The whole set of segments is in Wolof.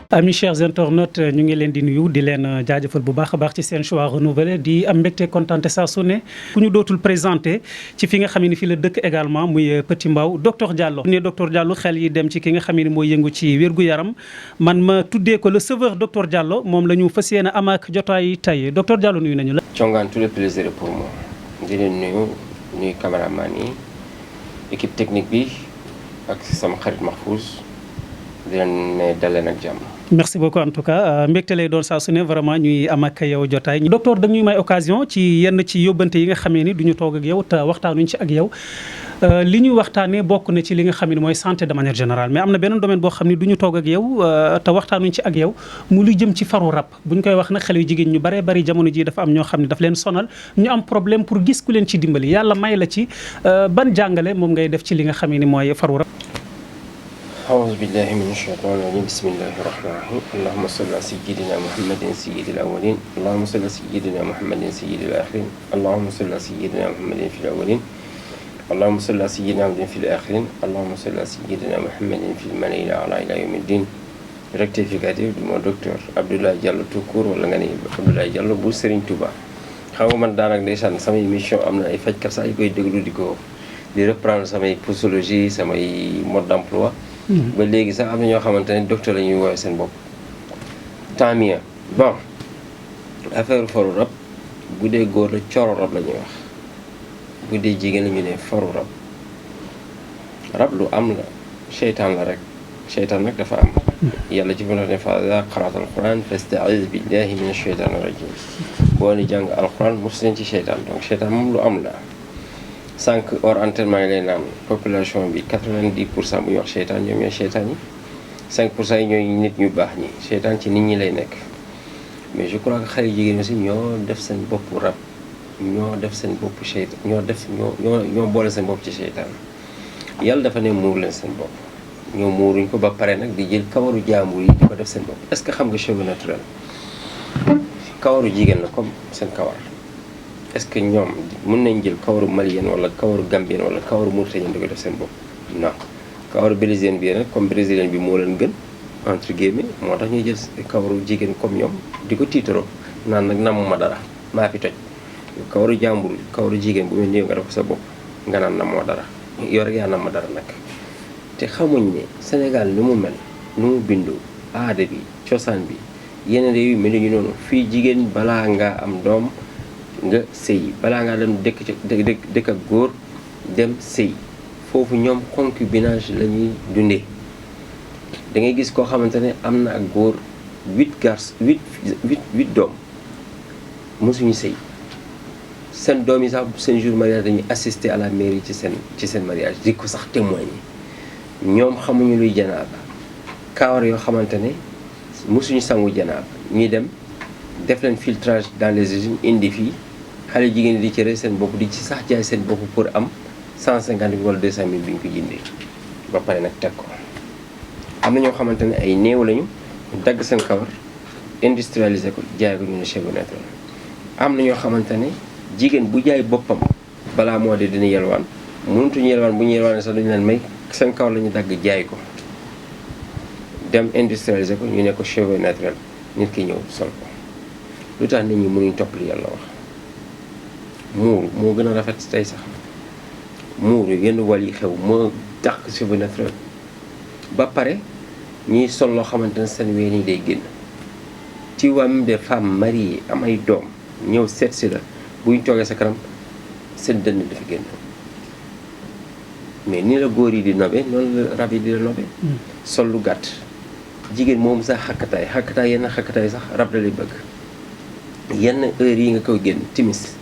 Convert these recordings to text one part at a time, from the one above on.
Amis chers internautes ñu ngi leen di nuyu di leen jaajëfal bu baax a baax ci seen choix renouvelé di am mbégte kontaante saa su ne ku ñu dootul présenté ci fi nga xam ne fi la dëkk également muy Petit Mbao docteur Diallo. ne docteur Diallo xel yi dem ci ki nga xam ne mooy yëngu ci wér-gu-yaram man ma tuddee ko le sauveur docteur Diallo moom la ñu fas yéene am ak jotaay tey docteur Diallo nuyu nañu la. Thiongaan tout le plaisir pour moi di leen nuyu caméraman yi équipe technique bi ak sama xarit Mahfouz di leen ne daleen ak jàmm. merci beaucoup en tout cas mbégte lay doon saa su ne vraiment ñuy am ak yow jotaay docteur dañuy may occasion ci yenn ci yóbbante yi nga xamee ni du ñu toog ak yow te waxtaanuñ ci ak yow li ñuy waxtaanee bokk na ci li nga xam ne mooy santé de manière générale mais am na beneen domaine boo xam ne du ñu toog ak yow te waxtaanuñ ci ak yow mu lu jëm ci faru rab bu ñu koy wax nag xale yu jigéen ñu baree bari jamono ji dafa am ñoo xam ne daf leen sonal ñu am problème pour gis ku leen ci dimbali yàlla may la ci ban jàngale moom ngay def ci li nga xam ne mooy faru rab. أعوذ بالله من الشيطان الرجيم بسم الله الرحمن الرحيم اللهم صل على سيدنا محمد سيد الأولين اللهم صل على سيدنا محمد سيد الآخرين اللهم صل على سيدنا محمد في الأولين اللهم صل على سيدنا محمد في الآخرين اللهم صل على سيدنا محمد في الملأ الأعلى إلى يوم الدين rectificatif du mon docteur Abdoulaye Diallo tout court wala nga ni Abdoulaye Diallo bu Serigne Touba xam nga man daanaka ndeysaan samay émission am na ay fajkat sax yi koy déglu di reprendre samay posologie samay mode d'emploi ba léegi sax am na ñoo xamante ne docteur la ñuy woowee seen bopp tant mieux bon affaire faru rab bu dee góor la coro rab la ñuy wax bu dee jigéen la ñu ne faru rab lu am la seytaan la rek seytaan nag dafa am yàlla ci mën a ne fa iza qara'ta al-Qur'an fasta'iz billahi min ash-shaytan ar-rajim boo ni jàng alquran mos leen ci seytaan donc seytaan moom lu am la sànq hors antenne maa ngi lay naan population bi 90% bu ñu wax seytaan ñoom ñooy seytaan yi 5% yi ñooy nit ñu baax ñi seytaan ci nit ñi lay nekk mais je crois que xale jigéen aussi ñoo def seen bopp rab ñoo def seen bopp seytaan ñoo boole seen bopp ci seytaan yàlla dafa ne muur leen seen bopp ñoo muuruñ ko ba pare nag di jël kawaru jaambur yi di ko def seen bopp est-ce que xam nga cheveux naturel kawaru jigéen la comme seen kawar est-ce que ñoom mën nañ jël kawaru malien wala kawaru gambien wala kawaru mauritanien di ko def seen bopp non kawaru brésilien bi nag comme brésilien bi moo leen gën entre guillemets moo tax ñuy jël kawaru jigéen comme ñoom di ko tiitaroo naan nag namuma dara maa fi toj kawaru jàmbur kawaru jigéen bu mel ni nga def ko sa bopp nga naan namoo dara yow rek yaa nama dara nag te xamuñ ne Sénégal ni mu mel ni mu bindoo aada bi cosaan bi yeneen réew yi mel ni ñu noonu fii jigéen balaa ngaa am doom nga sëy balaa ngaa dem dëkk ak góor dem sëy foofu ñoom concubinage la ñuy dundee da ngay gis koo xamante ne am na ak góor 8 doom mosuñu sëy seen doom yi sax seen jour mariage dañuy assister à la mairie ci seen mariage di ko sax témoigner ñoom xamuñu luy janaaba kawar yoo xamante ne mosuñu sangu janaaba ñuy dem def leen filtrage dans les usines indi fii xale jigéen di ci rey seen bopp di ci sax jaay seen bopp pour am 150 000 wala 200 000 bi ñu ko jëndee ba pare nag teg ko am na ñoo xamante ne ay néew lañu dagg seen kawar industrialiser ko jaay ko ñu ne cheveux naturel am na ñoo xamante ne jigéen bu jaay boppam balaa moo de dina yelwaan mënutuñu yelwaan bu ñu yelwaanee sax dañu leen may seen kawar la ñu dagg jaay ko dem industrialiser ko ñu ne ko cheveux naturel nit ki ñëw sol ko lu tax nit ñi mënuñ topp li yàlla wax muuru moo gën a rafet tey sax muuru yenn wàll yi xew moo dàq cheveux naturel ba pare ñiy sol loo xamante ne seen ween yi day génn tu vois même des femmes mariées am ay doom ñëw seet si la buñ toogee sa kanam seen dënn dafa génn mais ni la góor yi di nobe noonu la rab yi di la nobe sol lu gàtt jigéen moom sax xakkataay yenn xakkataay sax rab da lay bëgg yenn heure yi nga koy génn timis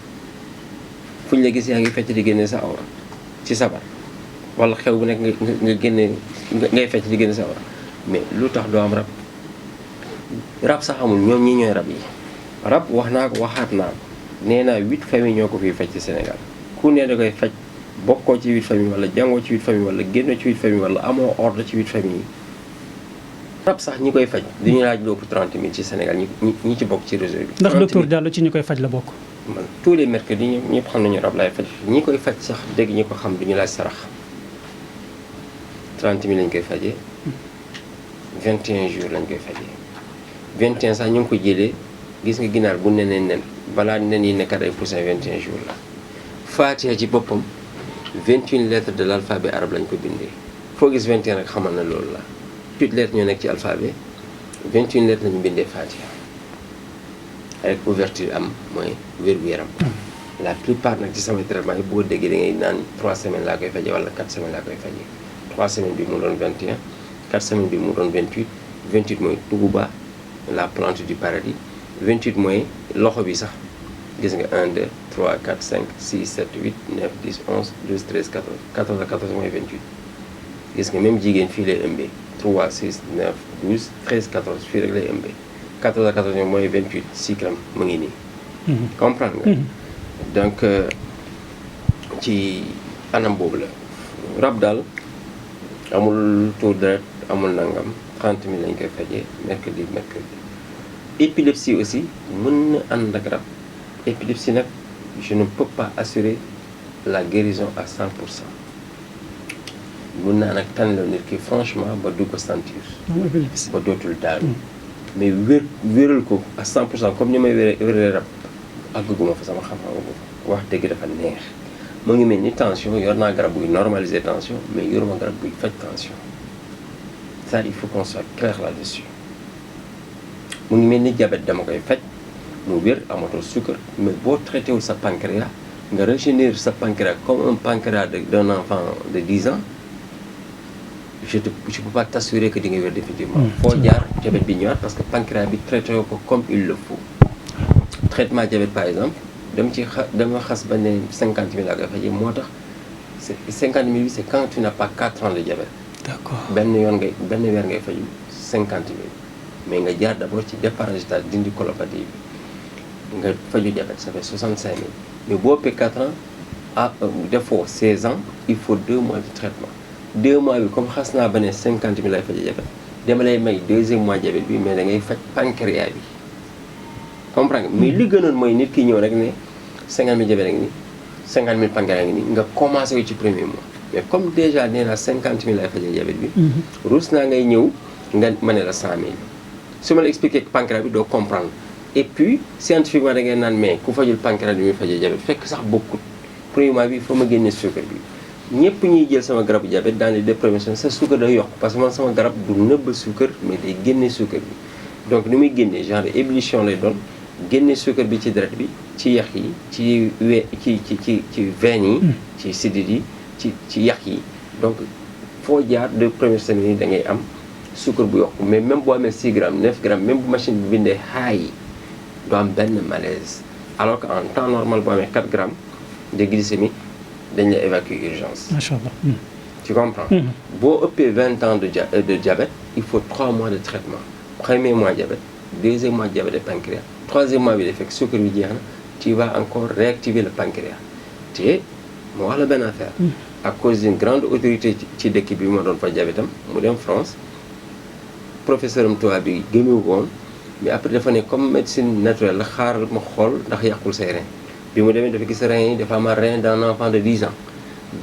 fu ñu la gis yaa ngi fecc di génne sa awra ci sabar wala xew bu nekk nga génne ngay fecc di génne sa awra mais lu tax doo am rab sax amul ñoom ñi ñooy rab yi rab wax naa ko waxaat naa ko nee naa 8 famille ñoo ko fiy faj ci Sénégal ku ne da koy faj bokkoo ci 8 famille wala jàngoo ci 8 famille wala génnoo ci 8 famille wala amoo ordre ci 8 famille yi rab sax ñi koy faj duñu laaj lu ëpp 30 000 ci Sénégal ñi ci bokk ci réseau bi. ndax docteur Diallo ci ñi koy faj la bokk. man tous les mercredis ñëpp xam nañu rab laay faj ñi koy faj sax dégg ñi ko xam duñu laaj sarax 30 000 lañ koy fajee 21 jours lañ koy fajee 21 sax ñu ngi ko jëlee gis nga ginaar bu nenee nen balaa nen yi nekkat ay poussin 21 jours la Fatiha ci boppam 21 lettres de l' alphabet arabe lañ ko bindee foo gis 21 rek xamal na loolu la 8 lettres ñoo nekk ci alphabet 21 lettres lañu bindee Fatiha avec ouverture am mooy wér-gu-yaram la plupart nag ci samay traitement yi boo déggee da ngay naan 3 semaines laa koy faje wala 4 semaines laa koy faje 3 semaines bi mu doon 21 4 semaines bi mu doon 28 28 mooy tuguba la plante du paradis 28 mooy loxo bi sax gis nga 1 2 3 4 5 6 7 8 9 10 11 12 13 14 14 ak 14 mooy 28 gis nga même jigéen fii lay ëmbee 3 6 9 12 13 14 fii rek lay ëmbee 14 ak 14 mooy 28 cycle am mu ngi nii. comprendre nga. donc ci anam boobu la rab daal amul taux deret amul nangam 30 000 lañ koy fajee mercredi. épilepsie aussi mën na ànd ak rab épilepsie nag je ne peux pas assurer la guérison à 100%. mën naa nag tànn la nit ki franchement ba du ko sentir. ba dootul daanu. mais wéral ko à 100% comme ni may wéree rab àgguma fa sama xam-xam wax dëgg dafa neex. mu ngi mel ni tension yor naa garab buy normaliser tension mais yoruma garab buy faj tension ça il faut qu'on soit clair là-dessus. mu ngi mel ni diabète dama koy faj mu wér amatoo sucre mais boo traité wul sa pancréas nga régénérer sa pancréas comme un pancréas d'un enfant de 10 ans je peux pas t'assurer que di nga wér définitivement. foo jaar diabète bi ñëwaat parce que pancréas bi traité ko comme il le faut. traitement diabète par exemple dama xas ba ne 50 000 laa koy fajee moo tax c'est 50 000 bi c'est quand tu n'as pas 4 ans de diabète. d'accord benn weer ngay faju 50 000 mais nga jaar d'abord ci déparasitage dindi colopathie bi nga faju diabète ça fait 65 000 mais boo ëppee 4 ans defoo 16 ans il faut 2 mois de traitement 2 mois bi comme xas naa ba ne 50 000 lay faje diabète dama lay may 2e mois diabète bi mais da ngay faj pancréas bi comprendre nga mais li gënoon mooy nit ki ñëw rek ne 50 000 diabète ngi ni 50 000 pancréas ngi ni nga commencé ci premier mois mais comme déjà nee naa 50 000 lay faje diabète bi ruus naa ngay ñëw nga ma ne la 100 000 su ma la expliqué pancréas bi doo comprendre et puis scientifiquement da ngay naan mais ku fajul pancréas bi muy fajee diabète fekk sax bokkut premier mois bi il faut ma génne sucre bi ñëpp ñuy jël sama garabu diabète dans les 2 premières semaines sa sucre day yokk parce que man sama garab du nëbb sucre mais day génne sucre bi donc ni muy génnee genre ébullition lay doon génne sucre bi ci deret bi ci yax yi ci ci veine yi ci sidit yi ci yax yi donc foo jaar 2 premières semaines yi da ngay am sucre bu yokk mais même boo amee 6 grammes 9 grammes même bu machine bi bindee high doo am benn malaise alors que en temps normal boo amee 4 grammes de glycémie dañ la évacuer urgence. macha allah. tu comprends. boo ëppee 20 ans de diabète il faut 3 mois de traitement premier mois diabète 2e mois diabète de pancréas 3e mois bi day fekk sucre bi jeex na tu vas encore réactiver le pancréas te moo wax la benn affaire. à cause d'une grande autorité ci dëkk bi ma doon fa diabètam mu dem France. professeur am tubaab bi gëmewu ko woon mais après dafa ne comme médecine naturelle la xaaral ma xool ndax yàqul say rein bi mu demee dafa gis rein yi dafa am rein d'un enfant de 10 ans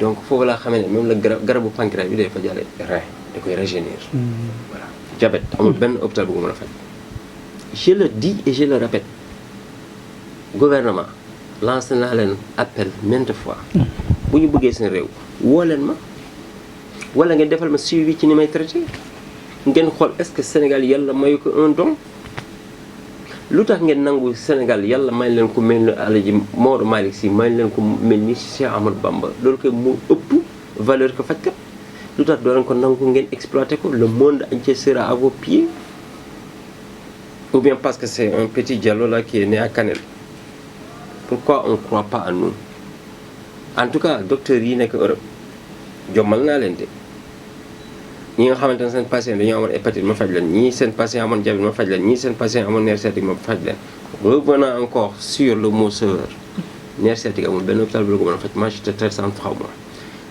donc foofu laa xamee ne même la garabu pancréas bi day fa jàlle rein da koy régénérer. voilà diabète amul benn hôpital bu ko mën a faj. je le dis et je le répète gouvernement lancé naa leen appel maintes fois bu ñu bëggee seen réew woo leen ma wala ngeen defal ma suivi ci ni may traité. ngeen xool est-ce que Sénégal yàlla mayu ko un don lu tax ngeen nangu Sénégal yàlla may leen ko mel ni Alaaji Maodo Malick Sy may leen ko mel ni Cheikh Ahmadou Bamba loolu koy moo ëpp valeur ko fajkat lu tax doo leen ko nangu ngeen exploité ko le monde entier sera à vos pieds ou bien parce que c'est un petit Diallo là qui est né à Kanel pourquoi on ne croit pas à nous en tout cas docteur yi nekk Europe jommal naa leen de ñi nga xamante ne seen patient dañoo amoon hépatite ma faj leen ñii seen patient amoon diabète ma faj leen ñii seen patient amoon nerf sciatique ma faj leen revenant encore sur le mot sauveur nerf sciatique amul benn hôpital bu la ko mën a faj moi je te traite en 3 mois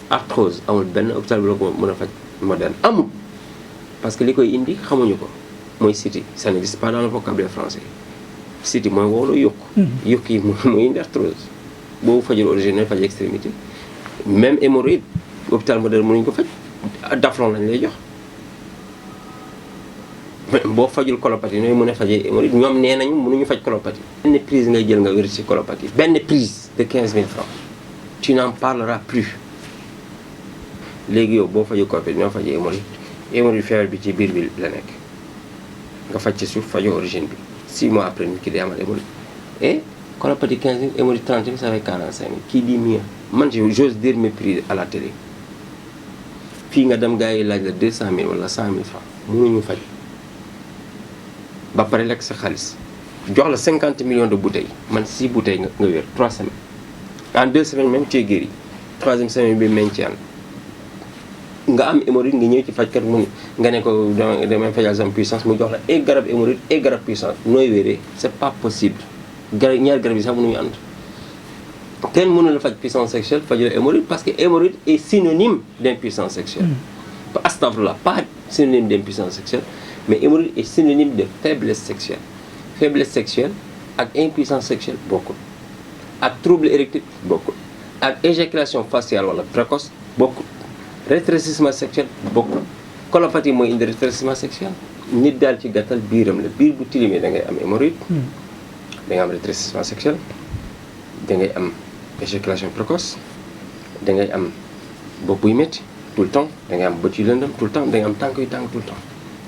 arthrose amul benn hôpital bu la ko mën a faj moderne amul parce que li koy indi xamuñu ko mooy siti ça n'existe pas dans le vocabulaire français siti mooy woolu yokk yi mooy indi arthrose boobu fajul origine faj extrémité même hémorroïde hôpital moderne mënuñu ko faj daflon lañ lay jox boo fajul colopathie nooy mën a fajee hémorroïde ñoom nee nañu mënuñu faj colopathie. benn prise ngay jël nga wér ci colopathie benn prise de 15 000 francs tu n'en parleras plus léegi yow boo fajul colopathie ñoo fajee hémorroïde feebar bi ci biir bi la nekk nga faj ci suuf fajoo origine bi 6 mois après nit ki day amal hémorroïde et colopathie 15 000 hémorroïde 30 000 ça fait 45 000 qui dit mieux man j'ose dire mes prix à la télé fii nga dem gars yi laaj la 200 000 wala 100 000 francs mënuñu faj ba pare lekk sa xaalis jox la 50 millions de bouteilles man 6 bouteilles nga wér 3 semaines en 2 semaines même tu es guéri 3e semaine bi maintien nga am hémorroïde nga ñëw ci fajkat mu nga ne ko damay fajal sama puissance mu jox la et garab hémorroïde et garab puissance nooy wéree c'est pas possible ñaari garab yi sax mënuñu ànd kenn mënu la faj puissance sexuelle faju la hémorroïde parce que hémorroïde est synonyme d'impuissance sexuelle astafurlah pas synonyme d'impuissance sexuelle mais hémorroïde est synonyme de faiblesse sexuelle ak impuissance sexuelle bokkul ak trouble érectile bokkul ak éjaculation faciale wala précoce bokkul rétrécissement sexuel bokkul colopathie mooy indi rétrécissement sexuel nit daal ci gàttal biiram la biir bu tilimee da ngay am hémorroïde da ngay am rétrécissement sexuel da ngay am éjaculation précoce da ngay am bopp buy métti tout le temps da ngay am bët yu lëndëm tout le temps da ngay am tànk yu tàng tout le temps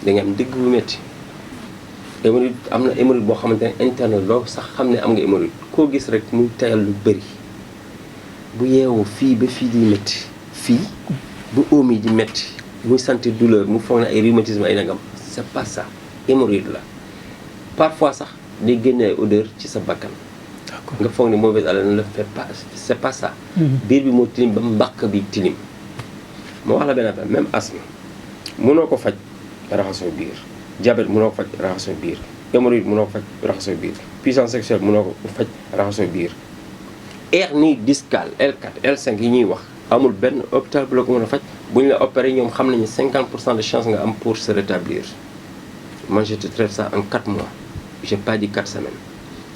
da ngay am dëgg bu métti hémorroïde am na hémorroïde boo xamante ne interne loo sax xam ne am nga hémorroïde koo gis rek muy tayal lu bëri bu yeewoo fii ba fii di métti fii bu oom yi di métti muy sentir douleur mu foog ne ay rhumatisme ay nangam c'est pas ça hémorroïde la parfois sax day génne ay odeur ci sa bakkan nga foog ne mauvaise haleine ne le fait pas c'est pas ça biir bi moo tilim ba mbàq bi tilim moo wax la benn affaire même asthme mënoo ko faj raxasoo biir diabète mënoo ko faj raxasoo biir hémorroïde mënoo ko faj raxasoo biir puissance sexuelle mënoo ko faj raxasoo biir hernie discale L4 L5 yi ñuy wax amul benn hôpital bu la ko mën a faj bu ñu la opéré ñoom xam nañu 50% de chance nga am pour se rétablir moi je te traite ça en 4 mois j'ai pas dit 4 semaines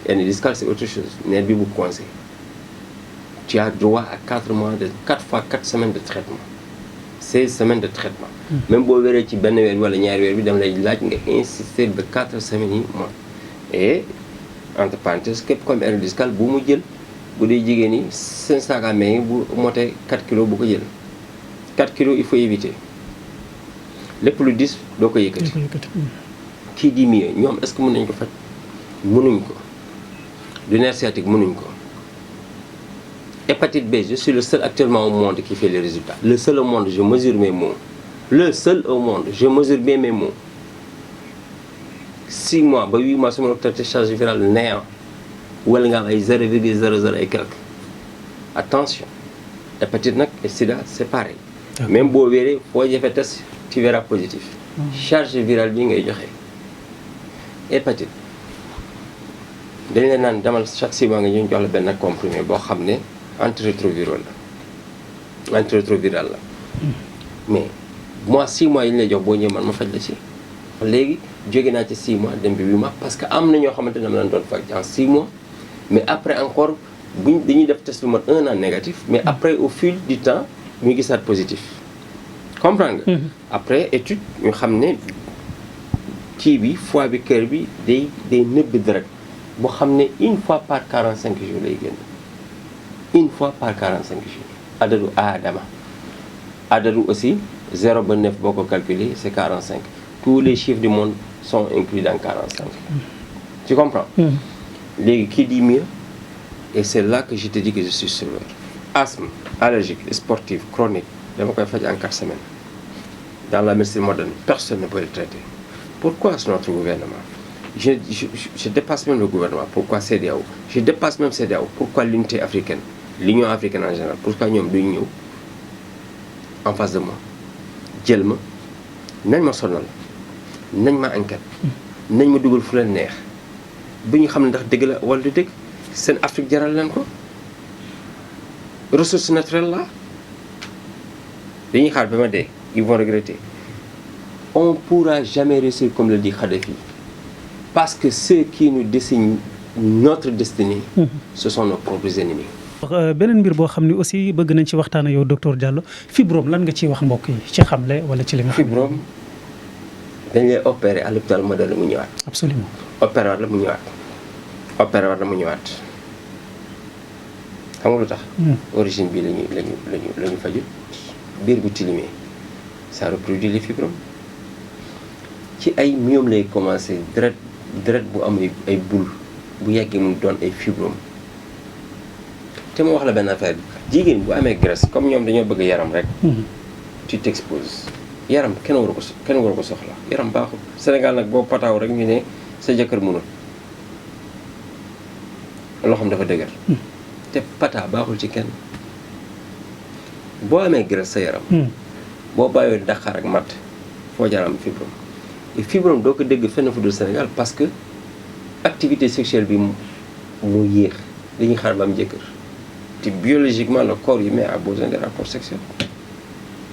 hernie discale c'est autre chose nerf bi bu coincé tu as droit à 4 mois de 4 fois 4 semaines de traitement 16 semaines de traitement même boo wéree ci benn weer wala ñaari weer bi dama lay laaj nga insister ba 4 semaines yi mois et entre parenthèses képp comme hernie discale bu mu jël bu dee jigéen ñi seen sac à main yi bu motee 4 kilos bu ko jël 4 kilos il faut éviter lépp lu dis doo ko yëkkati kii di mieux ñoom est-ce que mën nañu ko faj mënuñ ko du nerf sciatique mënuñ ko hépatite B je suis le seul actuellement au monde qui fait les résultats le seul au monde je mesure mes mots le seul au monde je mesure bien mes mots 6 mois ba 8 mois sama traité charge virale néant wala nga am ay 0,00 ay quelque attention hépatite nag et sida c'est pareil même boo wéree foo jëfee test tu verras positif charge virale bi ngay joxe hépatite dañ leen naan demal chaque 6 mois nga ñu jox la benn comprimé boo xam ne antirétroviral la mais moi 6 mois yi ñu lay jox boo ñëwee man ma faj la ci léegi jóge naa ci 6 mois dem bi 8 mois parce que am na ñoo xamante ne dama leen doon faj en 6 mois mais après encore dañuy def test lu mat 1 an négatif mais après au fil du temps ñu gisaat positif comprendre nga après étude ñu xam ne kii bi foie bi cœur bi day nëbbi deret boo xam ne une fois par 45 jours lay génn une fois par 45 jours adadu adadu aussi 0 ba 9 boo ko calculer c'est 45 tous les chiffres du monde sont inclus dans 45 tu comprends léegi kii di mieux et c'est là que je te dis que je suis sauveur asthme allergique sportif chronique dama koy faj en 4 semaines dans la médecine moderne personne ne peut le traiter pourquoi notre gouvernement je dépasse même le gouvernement pourquoi CEDEAO je dépasse même CEDEAO pourquoi l'unité africaine l'union africaine en général pourquoi ñoom duñ ñëw en face de moi jël ma nañ ma sonal nañ ma enquête nañ ma dugal fu leen neex bu ñu xam ne ndax dëgg la wala du dëgg seen Afrique jaral leen ko ressource naturelle la dañuy xaar ba ma dee ils vont regretter on pourra jamais réussir comme le dit Kadhafi parce que ceux qui nous dessinent notre destinée ce sont nos propres ennemis. beneen mbir boo xam ne aussi bëgg nañ ci waxtaan ak yow docteur Diallo fibrome lan nga ciy wax mbokk yi ci xamle wala ci li nga xam. fibrome dañ lay opérer à l'hôpital moderne mu ñëwaat. absolument. opérer waat la mu ñëwaat. opérer waat la mu ñëwaat xam nga lu tax. origine bi lañu fajul. biir bu tilimee ça reproduit les fibromes ci ay myome lay commencé deret bu am ay boule bu yàggee mu doon ay fibromes te ma wax la benn affaire jigéen bu amee graisse comme ñoom dañoo bëgg yaram rek. tu t'exposes yaram kenn waru ko soxla yaram baaxul. Sénégal nag boo pataaw rek ñu ne sa jëkkër mënul loxoom dafa dëgër. te pata baaxul ci kenn boo amee graisse sa yaram. boo bàyyoo Dakar ak matt foo jaar am fibrome. et fibrome doo ko dégg fenn fu dul Sénégal parce que activité sexuelle bi moo yéex dañuy xaar ba am jëkkër te biologiquement le corps humain a besoin de rapports sexuels.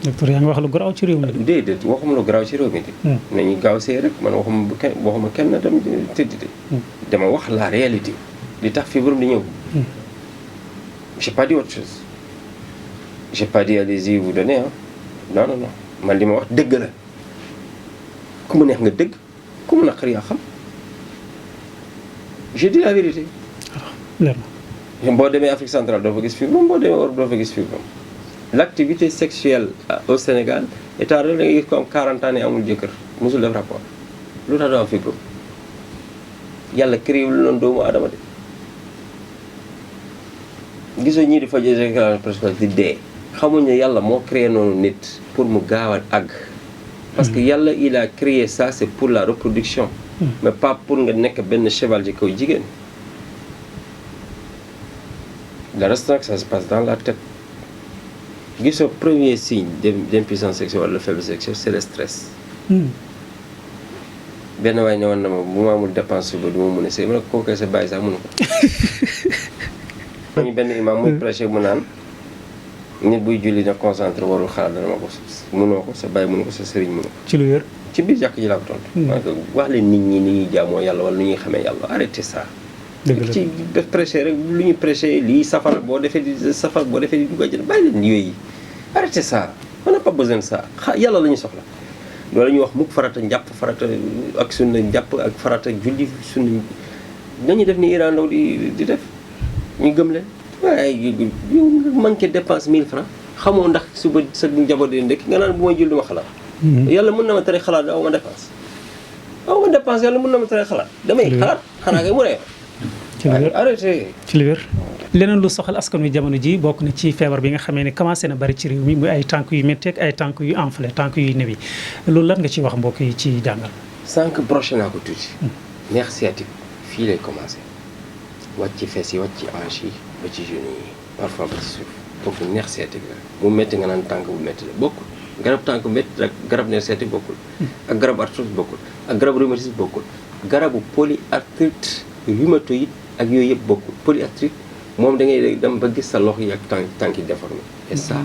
docteur yaa ngi wax lu garaaw ci réew mi. déedéet waxuma lu garaaw ci réew mi de. nañu gaaw see rek man waxuma kenn dem tëdd de. dama wax la réalité li tax fibrome di ñëw. j'ai pas dit autre chose. j'ai pas dit allez-y vous donner non man li ma wax dëgg la ku mu neex nga dëgg ku mu naqar yaa xam j'ai dit la vérité. leer na. boo demee Afrique centrale doo fa gis fibrome boo demee Europe doo fa gis fibrome. l'activité sexuelle au Sénégal état rek da ngay gis ko am 40 ans ne amul jëkkër mosul def rapport lu tax doo am fibrome yàlla créé lu noonu doomu aadama de gisoo ñii di faj éjaculation précoce di dee xamuñ ne yàlla moo créé noonu nit pour mu gaaw a àgg parce que yàlla il a créé ça c'est pour la reproduction mais pas pour nga nekk benn cheval ci kaw jigéen le reste nag ça se passe dans la tête. gisoo premier signe d'impuissance sexuelle wala faiblesse sexuelle c'est le stress. benn waay ne woon na ma bu ma amul dépense suba du ma mën a sëy ma ne ko kooku sa bàyyi sax mënu ko. ñu benn imam muy prêcher mu naan nit buy julli na concentré warul xalaat dana ma ko mënoo ko sa bàyyi mënu ko sa sëriñ mënu ko. ci lu wér. ci biir jàkk ji laa ko tontu. wax leen nit ñi ni ñuy jaamoo yàlla wala nu ñuy xamee yàlla arrêtez ça. dëgg la ci def prêcher rek lu ñu prêcher lii safara boo defee di safara boo defee di dugg àjjana bàyyi leen yooyu arrêtez ça on n'a pas besoin de ça yàlla la ñu soxla loolu la ñuy wax mukk farata njàpp farata ak sunna njàpp ak farata julli sunna nañu def ni Iran Ndaw di def ñu gëm leen waaye yow nga manqué dépense 1000 francs xamoo ndax suba sa njaboot di ndekki nga naan bu may julli ma xalaat yàlla mën na ma tere xalaat aw ma dépense yàlla mën na ma tere xalaat damay xalaat xanaa kay mu ne arrêté ci li wér. leneen lu soxal askan wi jamono ji bokk na ci feebar bi nga xamee ne commencé na bari ci réew mi muy ay tànk yu métti ak ay tànk yu enflé tànk yu néew yi loolu lan nga ciy wax mbokk yi ci jàngal. sànq broché naa ko tuuti. nerf sciatique fii lay commencé wàcc ci fes yi wàcc ci hanche yi ba ci genoux yi parfois ba ci suuf kooku nerf sciatique la bu métti nga naan tànk bu métti la bokkul garab tànk bu métti ak garab nerf sciatique bokkul ak garab arthrose bokkul ak garab rhumatisme bokkul garabu polyarthrite rhumatoïde ak yooyu yëpp bokkul polyarthrite moom da ngay dem ba gis sa loxo yi ak tànk yi déformé et ça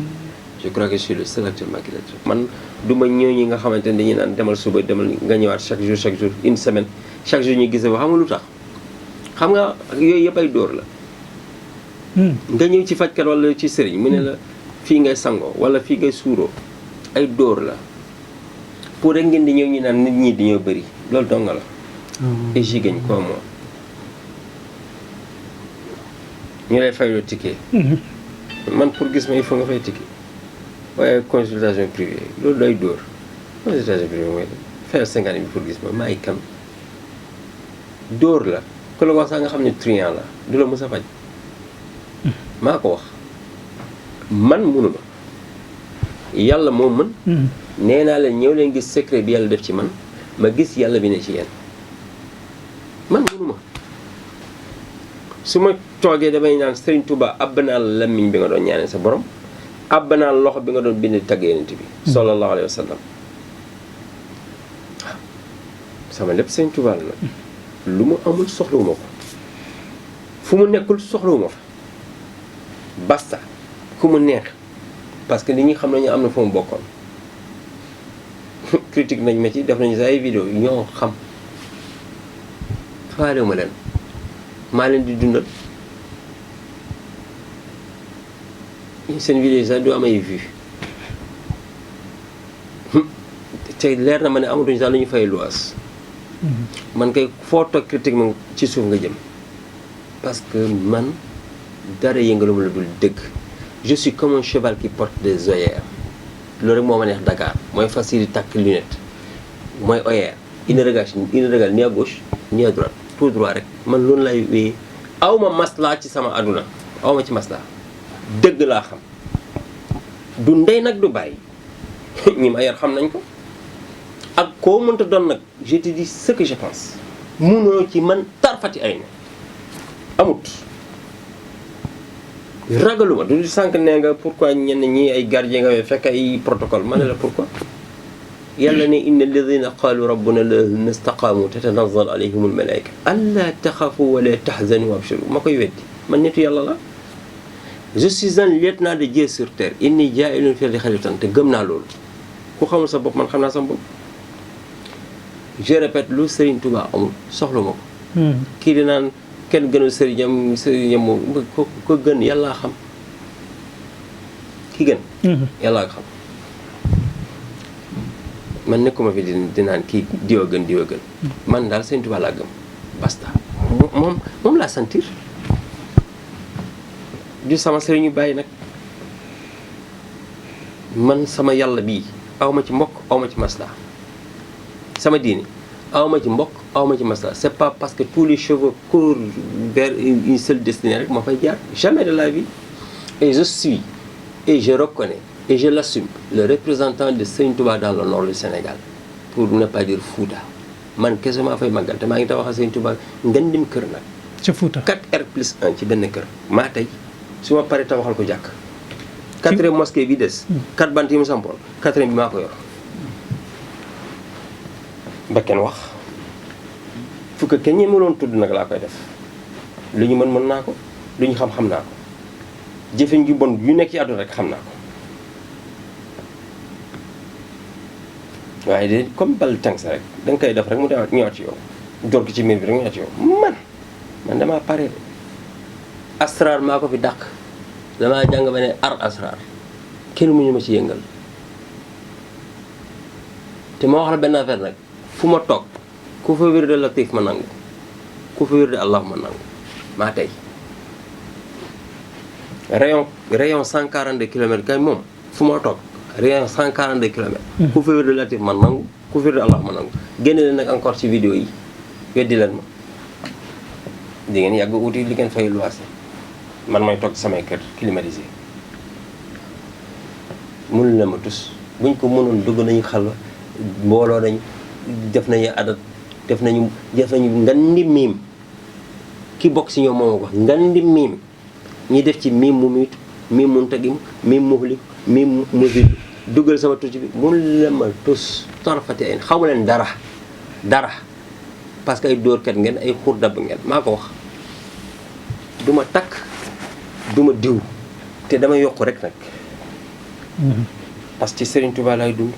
je crois que je suis le seul actuellement qui le traite man du ma ñooñu nga xamante ne dañuy naan demal suba demal nga ñëwaat chaque jour une semaine chaque jour ñu gis ba xam nga lu tax xam nga yooyu yëpp ay dóor la nga ñëw ci fajkat wala ci sëriñ mu ne la fii ngay sangoo wala fii ngay suuroo ay dóor la pour rek ngeen di ñëw ñu naan nit ñi dañoo bëri loolu dong la et jigéen quoi moi ñu lay fayloo ticket man pour gis ma il faut nga fay ticket waaye consultation privée loolu day dóor consultation privée mooy fayal 50 000 pour gis ma maay kan dóor la ku la wax sax nga xam ne truand la du la mës a faj maa ko wax man mënuma yàlla moo mën nee naa leen ñëw leen gis secret bi yàlla def ci man ma gis yàlla bi ne ci yéen man mënuma su ma toogee damay naan Serigne Touba àbb naa la lammiñ bi nga doon ñaanee sa borom àbb naa la loxo bi nga doon bind tagg Yonent bi sallallahu alayhi wa sallam sama lépp Serigne Touba la nag lu mu amul soxlawuma ko fu mu nekkul soxlawuma fa basta ku mu neex parce que nit ñi xam nañu am na fu mu bokkoon critique nañ ma ci def nañu sa ay vidéo ñoo xam faalewuma leen maa leen di dundal seen vidéo sax du am ay vues te leer na ma ne amatuñu sax lu ñu fay luwaas. man kay foo toog critique ma ci suuf nga jëm parce que man dara yëngaluma la dul dëgg. je suis comme un cheval qui porte des œillères loolu rek moo ma neex Dakar mooy fas yi di takk lunette mooy œillère il ne regarde ni à gauche ni à droite tout droit rek man loolu lay wéyee awma maslaa ci sama aduna awma ci maslaa dëgg laa xam du ndey nag du bàyyi ñi ma yar xam nañ ko ak koo mënta doon nag je te dis ce que je pense munoo ci man tarfati ay na amut ragaluma du sànq nee nga pourquoi ñenn ñi ay gardien nga fekk ay protocole ma ne la pourquoi yàlla ne inna alladina qaalu rabbuna la istaqaamu tatanazzalu alayhim almalaika alla taxafu wala tahzanu wabshiru ma koy weddi man nitu yàlla la je suis un lieutenant de Dieu sur terre inni jaa'ilun fil ardi xalifatan te gëm naa loolu ku xamul sa bopp man xam naa sama bopp je répète lu Serigne Touba amul soxla ma ko kii di naan kenn gënul sëriñam moom ko gën yàllaa xam ki gën yàllaa xam man nekkuma fi di naan kii diwa gën man daal Sëriñ Tuubaa laa gëm basta moom laa sentir du sama sëriñu bàyyi nag man sama yàlla bii awma ci mbokk awma ci maslaa sama diini awma ci mbokk awma ci masla c'est pas parce que tous les chevaux courent vers une seule destinée rek ma fay jaar jamais de la vie et je suis et je reconnais et je l'assume le représentant de Serigne Touba dans le nord du Sénégal pour ne pas dire Fouta man kese maa fay màggal te maa ngi tabaxal Serigne Touba ngandim kër nag ca Fouta 4R+1 ci benn kër maa tey su ma paree tabaxal ko jàkk 4e mosquée bi des 4 bant yi mu sampoon 4e bi maa ko yor ba kenn wax fukk kenn ñi mënoon tudd nag laa koy def lu ñu mën naa ko lu ñu xam naa ko jëfin gi bon yu nekk ci àdduna rek xam naa ko waaye de comme bal tànk sa rek da nga koy def rek mu demaat ñëwaat ci yow jor ki ci miir bi rek ñëwaat ci yow man damaa pare asrar maa ko fi dàq damaa jàng ba ne asrar kenn mu ñu ma ci yëngal te ma wax la benn affaire nag fu ma toog ku fa wér de latif ma nangu ku fa wér de allah ma nangu maa tey rayon 142 kilomètres kay moom fu ma toog rayon 142 kilomètres ku fa wér de latif ma nangu ku fa wér de allah ma nangu génne leen nag encore ci vidéo yi weddi leen ma di ngeen yàgg uti li ngeen fay luwaase man may toog samay kër climatisé mënu la ma tus buñ ko mënoon dugg nañu xalwa mbooloo nañu def nañu adat def nañu ngandi miim ki bokk si ñoom moom wax ngandi miim ñi def ci miim mu miitu miim muntagim miim muxlik miim musil duggal sama tucc bi mënu la ma tus torfati ay xamu leen dara parce que ay dóorkat ngeen ay xur dabb ngeen maa ko wax duma takk duma diw te dama yokk rek nag parce que ci Serigne Touba laay dund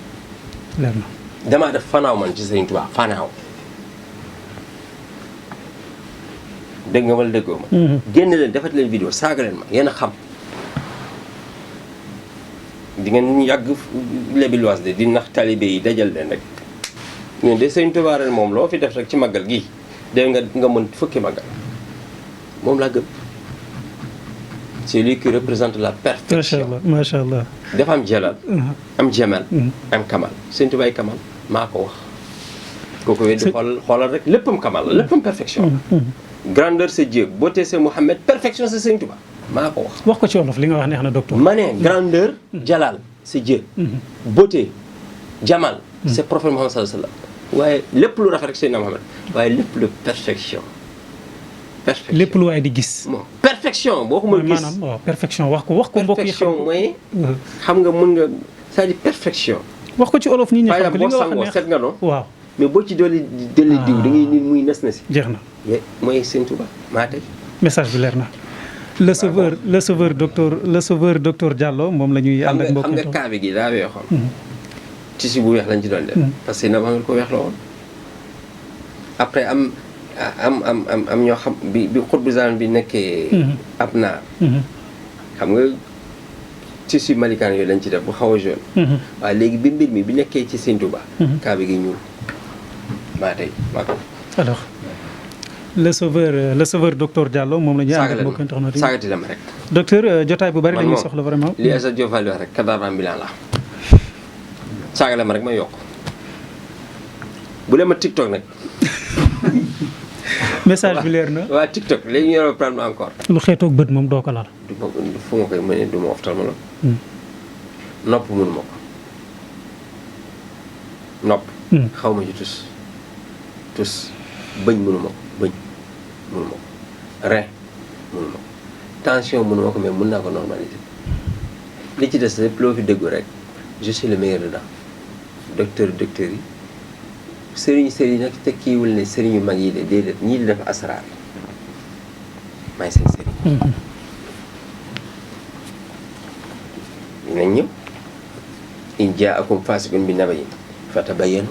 damaa def fanaaw man ci Serigne Touba fanaaw dégg nga wala déggoo ma génn leen defat leen vidéo saaga leen ma yéen a xam di ngeen yàgg lebi loise de di nax talibé yi dajal leen rek ñun de Serigne Touba ren moom loo fi def rek ci màggal gi dégg nga mën fukki màggal moom laa gëm c'est lui qui représente la perfection macha allah dafa am jalal am jamal am kamal Serigne Touba ay kamal maa ko wax kooku weddi xoolal rek léppam kamal la léppam perfection grandeur c'est Dieu beauté c'est Mohamed perfection c'est Serigne Touba maa ko wax ko ci wolof li nga wax neex na docteur ma ne grandeur jalal c'est Dieu beauté jamal c'est prophète Mohamed sallallahu alayhi wa sallam waaye lépp lu rafet rek Seydina Mohamed waaye lépp lu perfection lépp lu waay di gis perfection boo ko mën gis maanaam waaw perfection wax ko mbokk yi perfection mooy xam nga mën nga c'est-à-dire perfection wax ko ci olof nit ñi xam ko li nga wax neex set nga noonu waaw mais boo ci dolli diw da ngay nit muy nes na si jeex na mooy Sëñ Touba maa tey message bi leer na le sauveur docteur Diallo moom la ñuy ànd ak mbokk xam nga kaabi gi daa weexoon tissu bu weex lañ ci doon def parce que na ma ko weex la woon après am ñoo xam bi xutbu zaman bi nekkee ab naar xam nga tissu malikaan yooyu lañ ci def bu xaw a jaune. waaw léegi bi mbir mi bi nekkee ci Sëñ Tuubaa. kaabi gi ñuul maa tey maa ko. alors le sauveur docteur Diallo moom la ñuy ànd ak mbokk internet yi saagati la ma rek. docteur jotaay bu bari la ñuy soxla vraiment. li Aïssa Diop Fall wax rek cadavre ambulant la saaga la ma rek ma yokk bu leen ma TikTok nag. message bi leer na. waaw TikTok léegi ñu yor prendre encore. lu xeetoog bët moom doo ko laal. du ma fu ma koy mënee du ma oftal ma noonu. nopp mënu ma ko. nopp. xaw ma ci tus bëñ mënu ma ko bëñ mënu ma ko rein mënu ma ko tension mënu ma ko mais mën naa ko normaliser li ci des lépp loo fi déggu rek je suis le meilleur dedans docteur yi sëriñ nag tekkiwul ne sëriñ yu mag yi de déedéet ñii di def asraar may seen sëriñ dinañ ñëw in jaakum faasiqun bi naba'in fatabayyanu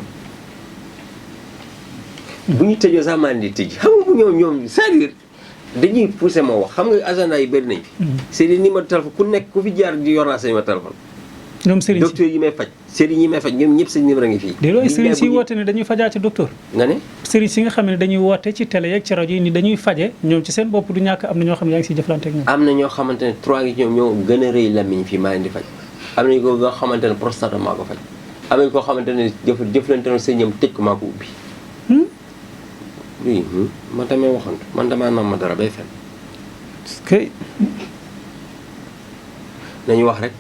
bu ñu tëjoo sax maa di tëj xam nga bu ñoom c'est-à-dire dañuy poussé ma wax xam nga agenda yi bëri nañ fi. c'est des numéros de téléphone ku nekk ku fi jaar di yor naa sa numéro téléphone. ñoom sëriñ si docteur yi may faj sëriñ yi may faj ñoom ñëpp seen numéro ngi fii. déedéet sëriñ si woote ne dañuy fajaa ci docteur. nga ne. sëriñ si nga xam ne dañuy woote ci télé yeeg ci rajo yi ni dañuy faje ñoom ci seen bopp du ñàkk am na ñoo xam ne yaa ngi siy jëflante ak ñoom. am na ñoo xamante ne 3 ngi ñoom ñoo gën a rëy lamiñ fii maa leen di faj am nañu ko nga xamante ne prostate maa ko faj am nañu koo xamante ne jëflante ne sëñam tëj ko maa ko ubbi. oui man tamit waxantu man damaa nam ma dara bay fen kay nañu wax rek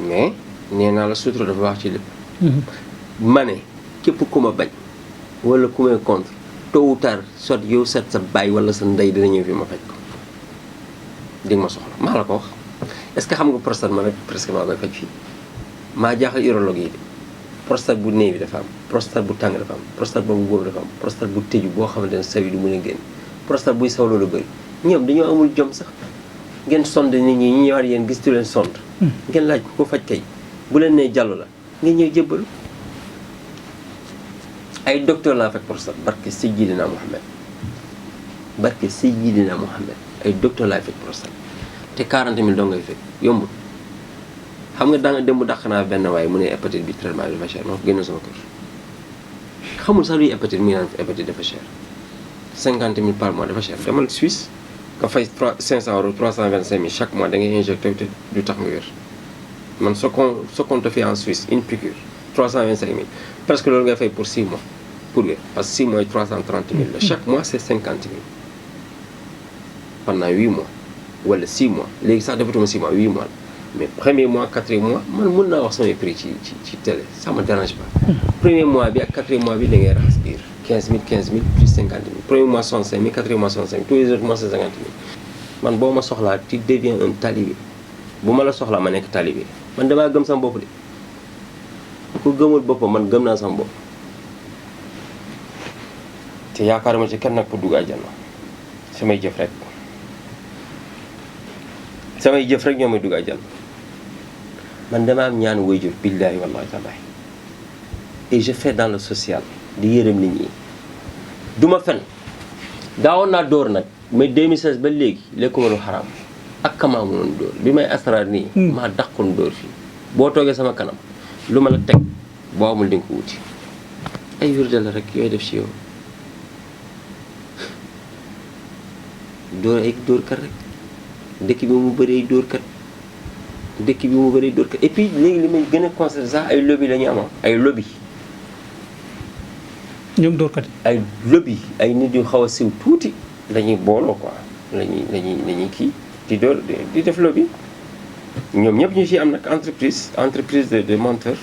mais nee naa la sutura dafa wax ci lépp. ma ne képp ku ma bañ wala ku may contre tôt ou tard soit yow set sa baay wala sa ndey dina ñëw fi ma faj ko di nga ma soxla maa la ko wax est-ce que xam nga prostate ma nag presque maa koy faj fii maa jaaxal urologue yi de prostate bu néew bi dafa am prostate bu tàng dafa am prostate boobu boobu dafa am prostate bu tëju boo xamante ne saw yi du mën a génn prostate buy saw loolu bëri ñoom dañoo amul jom sax ngeen sonde nit ñi ñu ñëwaat yéen gis tu leen sonde ngeen laaj ko faj kay bu leen nee jàllo la ngeen ñëw jébbalu ay docteur laa fekk prostate barke Seydina Mohamed barke Seydina Mohamed ay docteur laa fekk prostate te 40 000 doo ngay fekk yombul xam nga danga dem dàq naa benn waaye mu ne hépatite bi traitement bi dafa cher ma ko génne sama kër xamul sax luy hépatite mu ngi naan hépatite dafa cher 50 000 par mois dafa cher demal Suisse nga fay 500 euros 325 000 chaque mois da ngay injecté te du tax nga wér man ce qu'on te fait en Suisse une piqûre 325 000 presque loolu ngay fay pour 6 mois pour wér parce que 6 mois 330 000 la chaque mois c'est 50 000 pendant 8 mois wala 6 mois léegi sax defatuma 6 mois 8 mois la mais premier mois quatrième mois man mën naa wax samay prix ci télé ça me dérange pas. premier mois bi ak quatrième mois bi da ngay raxas biir 15 000 plus 50 000 premier mois 65 000 quatrième mois 65 000 tous les autres mois c'est 50 000 man boo ma soxlaa tu deviens un talibé bu ma la soxlaa ma nekk talibé man damaa gëm sama bopp de ku gëmul boppam man gëm naa sama bopp te yaakaaruma ci kenn nag pour dugg àjjana samay jëf rek ñoo may dugg àjjana man dama am ñaan waajur billaahi wallaahi tallaahi et je fais dans le social di yërëm nit ñi du ma fen daawoon naa dóor nag mais 2016 ba léegi lekkuma lu xaraam ak kamaa mënoon dóor bi may asraar nii maa dàqoon dóor fii boo toogee sama kanam lu ma la teg boo amul di nga ko wuti ay wirde la rek yooyu def ci yow dóor ay dóorkat rek dëkk bi mu bëri ay dóorkat et puis léegi li may gën a considéré sax ay lobby la ñu am ay lobby ñoom dóorkat yi ay lobby ay nit yu xaw a siw tuuti lañuy booloo quoi lañuy kii di def lobby ñoom ñëpp ñu ci am nag entreprise de menteur